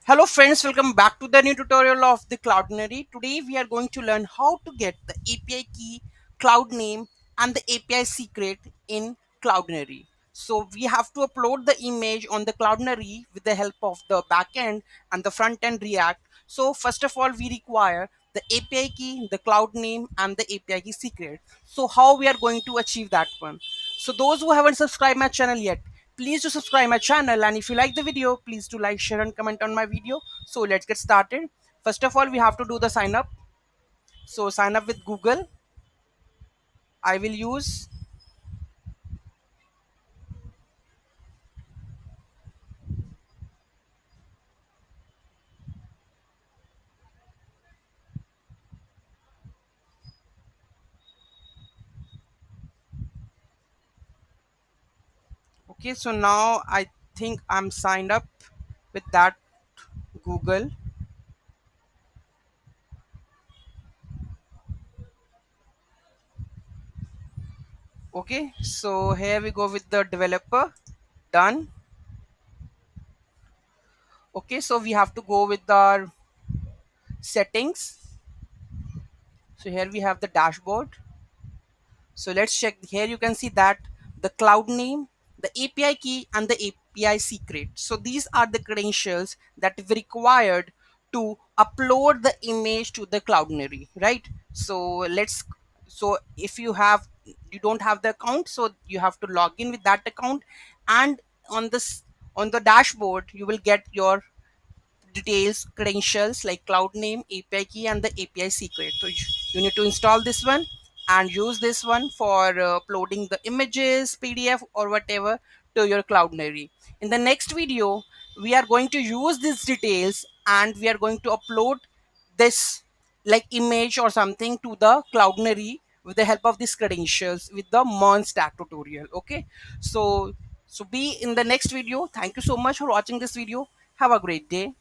Hello friends, welcome back to the new tutorial of the Cloudinary. Today we are going to learn how to get the API key, cloud name and the API secret in Cloudinary. So we have to upload the image on the Cloudinary with the help of the backend and the front end React. So first of all we require the API key, the cloud name and the API key secret. So how we are going to achieve that one? So those who haven't subscribed my channel yet, please do subscribe my channel, and if you like the video, please do like, share and comment on my video. So let's get started. First of all, we have to do the sign up. So sign up with Google. I will use. Okay, so now I think I'm signed up with that Google. Okay, so here we go with the developer. Done. Okay, so we have to go with our settings. So here we have the dashboard. So let's check. Here you can see that the cloud name, the API key and the API secret. So these are the credentials that we required to upload the image to the Cloudinary, right? So if you don't have the account, so you have to log in with that account, and on this on the dashboard you will get your details, credentials like cloud name, API key, and the API secret. So you need to install this one and use this one for uploading the images, PDF, or whatever to your Cloudinary. In the next video, we are going to use these details and we are going to upload this like image or something to the Cloudinary with the help of these credentials with the Merge Stack tutorial. Okay, so be in the next video. Thank you so much for watching this video. Have a great day.